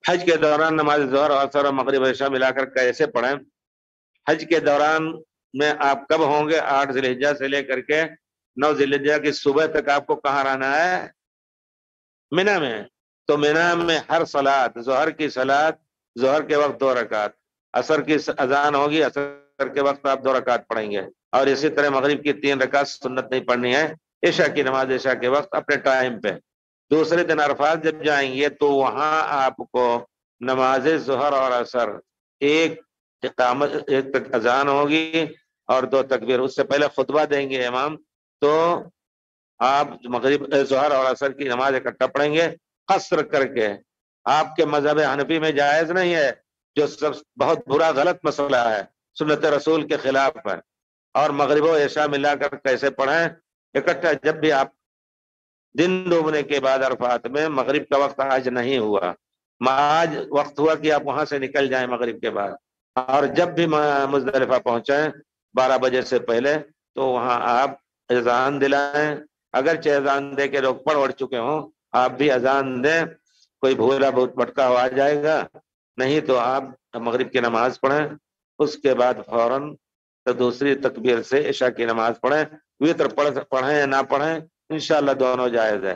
حج کے دوران نماز ظہر اور عصر اور مغرب و عشاء ملا کر کیسے پڑھیں؟ حج کے دوران میں آپ کب ہوں گے؟ 8 ذی الحجہ سے لے کر کے 9 ذی الحجہ کی صبح تک آپ کو کہاں رہنا ہے؟ منی میں. تو منی میں ہر صلات، ظہر کی صلات ظہر کے وقت 2 رکعت، عصر کی اذان ہوگی عصر کے وقت آپ 2 رکعت پڑھیں گے، اور اسی طرح مغرب کی 3 رکعت سنت نہیں پڑھنی ہے، عشاء کی نماز عشاء کے وقت اپنے ٹائم پہ. دوسرے دن عرفات جب جائیں گے تو وہاں آپ کو نماز ظہر اور عصر ایک اقامت، ایک اذان ہوگی اور 2 تکبیر، اس سے پہلے خطبہ دیں گے امام، تو آپ مغرب ظہر اور عصر کی نماز اکٹھا پڑھیں گے قصر کر کے. آپ کے مذہب حنفی میں جائز نہیں ہے، جو سب بہت برا غلط مسئلہ ہے، سنت رسول کے خلاف ہے. اور مغرب و عشاء ملا کر کیسے پڑھیں؟ اکٹھا. جب بھی آپ دن ڈوبنے کے بعد عرفات میں، مغرب کا وقت آج نہیں ہوا، آج وقت ہوا کہ آپ وہاں سے نکل جائیں مغرب کے بعد، اور جب بھی مزدلفہ پہنچیں 12 بجے سے پہلے، تو وہاں آپ اذان دلائیں. اگرچہ اذان دے کے لوگ پڑھ اڑ چکے ہوں، آپ بھی اذان دیں، کوئی بھولا بہت بھٹکا ہوا آ جائے گا. نہیں تو آپ مغرب کی نماز پڑھیں، اس کے بعد فوراً تو دوسری تکبیر سے عشاء کی نماز پڑھیں. وتر پڑھیں یا نہ پڑھیں، انشاءاللہ دونوں جائز ہے.